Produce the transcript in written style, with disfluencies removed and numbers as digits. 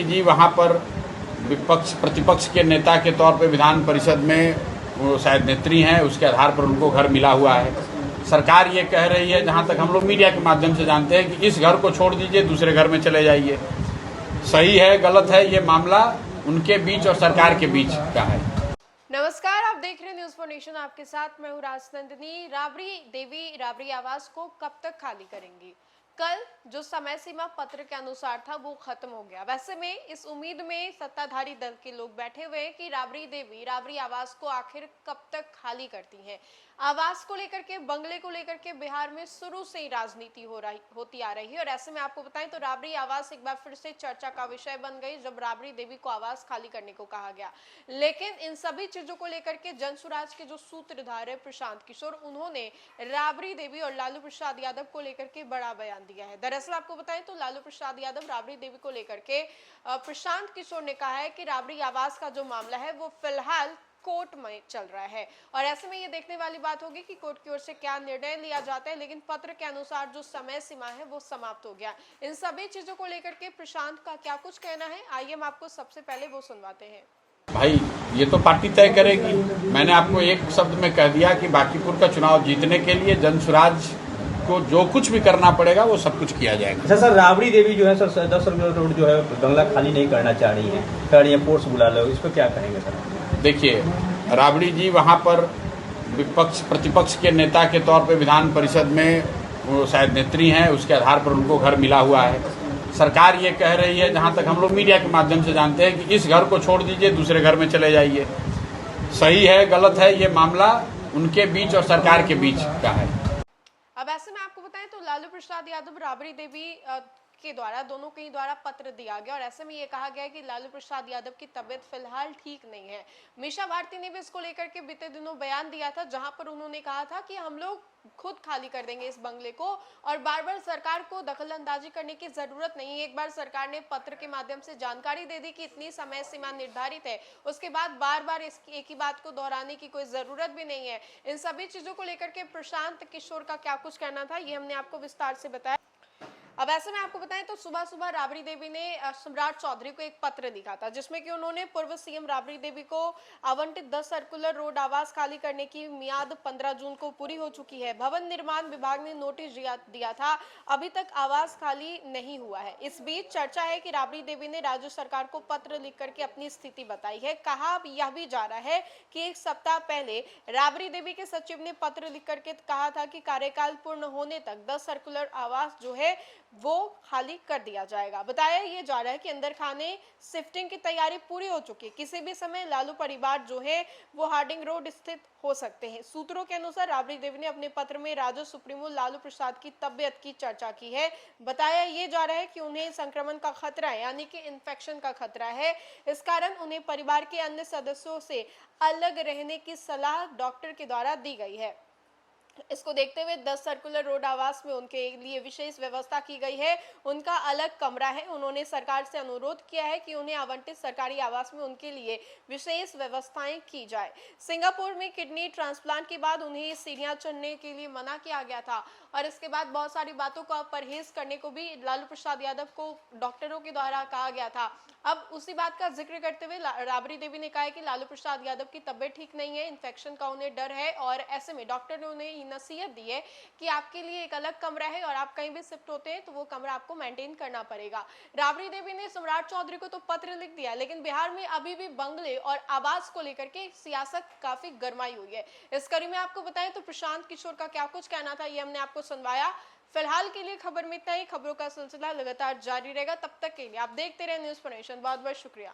जी वहाँ पर विपक्ष प्रतिपक्ष के नेता के तौर पे विधान परिषद में वो शायद नेत्री हैं, उसके आधार पर उनको घर मिला हुआ है। सरकार ये कह रही है, जहाँ तक हम लोग मीडिया के माध्यम से जानते हैं, कि इस घर को छोड़ दीजिए, दूसरे घर में चले जाइए। सही है गलत है, ये मामला उनके बीच और सरकार के बीच का है। नमस्कार, आप देख रहे हैं न्यूज़ फॉर नेशन। आपके साथ मैं हूँ राजनंदिनी। राबड़ी देवी राबड़ी आवास को कब तक खाली करेंगी? कल जो समय सीमा पत्र के अनुसार था वो खत्म हो गया। वैसे में इस उम्मीद में सत्ताधारी दल के लोग बैठे हुए हैं कि राबड़ी देवी राबड़ी आवास को आखिर कब तक खाली करती हैं। आवास को लेकर के, बंगले को लेकर के बिहार में शुरू से ही राजनीति होती आ रही है। और ऐसे में आपको बताएं तो राबड़ी आवास एक बार फिर से चर्चा का विषय बन गई जब राबड़ी देवी को आवास खाली करने को कहा गया। लेकिन इन सभी चीजों को लेकर के जनसुराज के जो सूत्रधार है प्रशांत किशोर, उन्होंने राबड़ी देवी और लालू प्रसाद यादव को लेकर के बड़ा बयान दिया है। दरअसल आपको बताएं तो लालू प्रसाद यादव राबड़ी देवी को लेकर के प्रशांत किशोर ने कहा है कि राबड़ी आवास का जो मामला है वो फिलहाल कोर्ट में चल रहा है और ऐसे में ये देखने वाली बात होगी कि कोर्ट की ओर से क्या निर्णय लिया जाता है। लेकिन पत्र के अनुसार जो समय सीमा है वो समाप्त हो गया। इन सभी चीजों को लेकर के प्रशांत का क्या कुछ कहना है, आइए हम आपको सबसे पहले वो सुनवाते हैं। भाई ये तो पार्टी तय करेगी। मैंने आपको एक शब्द में कह दिया कि बांकीपुर का चुनाव जीतने के लिए जनसुराज को जो कुछ भी करना पड़ेगा वो सब कुछ किया जाएगा। अच्छा सर, राबड़ी देवी जो है सर 10 रोड जो है बंगला खाली नहीं करना चाह रही है, कह रही है फोर्स बुला लो, इस पर क्या कहेंगे सर? देखिए, राबड़ी जी वहाँ पर विपक्ष प्रतिपक्ष के नेता के तौर पे विधान परिषद में वो शायद नेत्री हैं, उसके आधार पर उनको घर मिला हुआ है। सरकार ये कह रही है, जहाँ तक हम लोग मीडिया के माध्यम से जानते हैं, कि इस घर को छोड़ दीजिए, दूसरे घर में चले जाइए। सही है गलत है, ये मामला उनके बीच और सरकार के बीच का है। अब ऐसे में आपको बताएं तो लालू प्रसाद यादव राबड़ी देवी के द्वारा दोनों के द्वारा पत्र दिया गया और ऐसे में ये कहा गया कि लालू प्रसाद यादव की तबीयत फिलहाल ठीक नहीं है। मीशा भारती ने भी इसको लेकर के बीते दिनों बयान दिया था, जहां पर उन्होंने कहा था कि हम लोग खुद खाली कर देंगे इस बंगले को और बार बार सरकार को दखलंदाजी करने की जरूरत नहीं है। एक बार सरकार ने पत्र के माध्यम से जानकारी दे दी कि इतनी समय सीमा निर्धारित है, उसके बाद बार बार इसकी एक ही बात को दोहराने की कोई जरूरत भी नहीं है। इन सभी चीजों को लेकर के प्रशांत किशोर का क्या कुछ कहना था ये हमने आपको विस्तार से बताया। अब ऐसे में आपको बताएं तो सुबह सुबह राबड़ी देवी ने सम्राट चौधरी को एक पत्र लिखा था, जिसमें कि उन्होंने पूर्व सीएम राबड़ी देवी को आवंटित 10 सर्कुलर रोड आवास खाली करने की मियाद 15 जून को पूरी हो चुकी है। भवन निर्माण विभाग ने नोटिस दिया था, अभी तक आवास खाली नहीं हुआ है। इस बीच चर्चा है कि राबड़ी देवी ने राज्य सरकार को पत्र लिख करके अपनी स्थिति बताई है। कहा यह भी जा रहा है कि एक सप्ताह पहले राबड़ी देवी के सचिव ने पत्र लिख करके कहा था कि कार्यकाल पूर्ण होने तक 10 सर्कुलर आवास जो है वो खाली कर दिया जाएगा। बताया ये जा रहा है कि अंदर खाने शिफ्टिंग की तैयारी पूरी हो चुकी है। किसी भी समय लालू परिवार जो है वो हार्डिंग रोड स्थित हो सकते हैं। सूत्रों के अनुसार राबड़ी देवी ने अपने पत्र में राजद सुप्रीमो लालू प्रसाद की तबियत की चर्चा की है। बताया ये जा रहा है कि उन्हें संक्रमण का खतरा है, यानी कि इन्फेक्शन का खतरा है। इस कारण उन्हें परिवार के अन्य सदस्यों से अलग रहने की सलाह डॉक्टर के द्वारा दी गई है। इसको देखते हुए 10 सर्कुलर रोड आवास में उनके लिए विशेष व्यवस्था की गई है। उनका अलग कमरा है। उन्होंने सरकार से अनुरोध किया है कि उन्हें आवंटित सरकारी आवास में उनके लिए विशेष व्यवस्थाएं की जाए। सिंगापुर में किडनी ट्रांसप्लांट के बाद उन्हें सीढ़ियां चढ़ने के लिए मना किया गया था और इसके बाद बहुत सारी बातों का परहेज करने को भी लालू प्रसाद यादव को डॉक्टरों के द्वारा कहा गया था। अब उसी बात का जिक्र करते हुए राबड़ी देवी ने कहा है कि लालू प्रसाद यादव की तबियत ठीक नहीं है, इन्फेक्शन का उन्हें डर है और ऐसे में डॉक्टर ने उन्हें नसीहत दी है कि आपके लिए एक अलग कमरा है और आप कहीं भी शिफ्ट होते हैं तो वो कमरा आपको मेंटेन करना पड़ेगा। राबड़ी देवी ने सम्राट चौधरी को तो पत्र लिख दिया, लेकिन बिहार में अभी भी बंगले और आवास को लेकर के सियासत काफी गरमाई हुई है। इस कड़ी में आपको बताएं तो प्रशांत किशोर का क्या कुछ कहना था ये हमने आपको सुनवाया। फिलहाल के लिए खबर में इतना ही। खबरों का सिलसिला लगातार जारी रहेगा। तब तक के लिए आप देखते रहे न्यूज़ फॉर नेशन। बहुत बहुत शुक्रिया।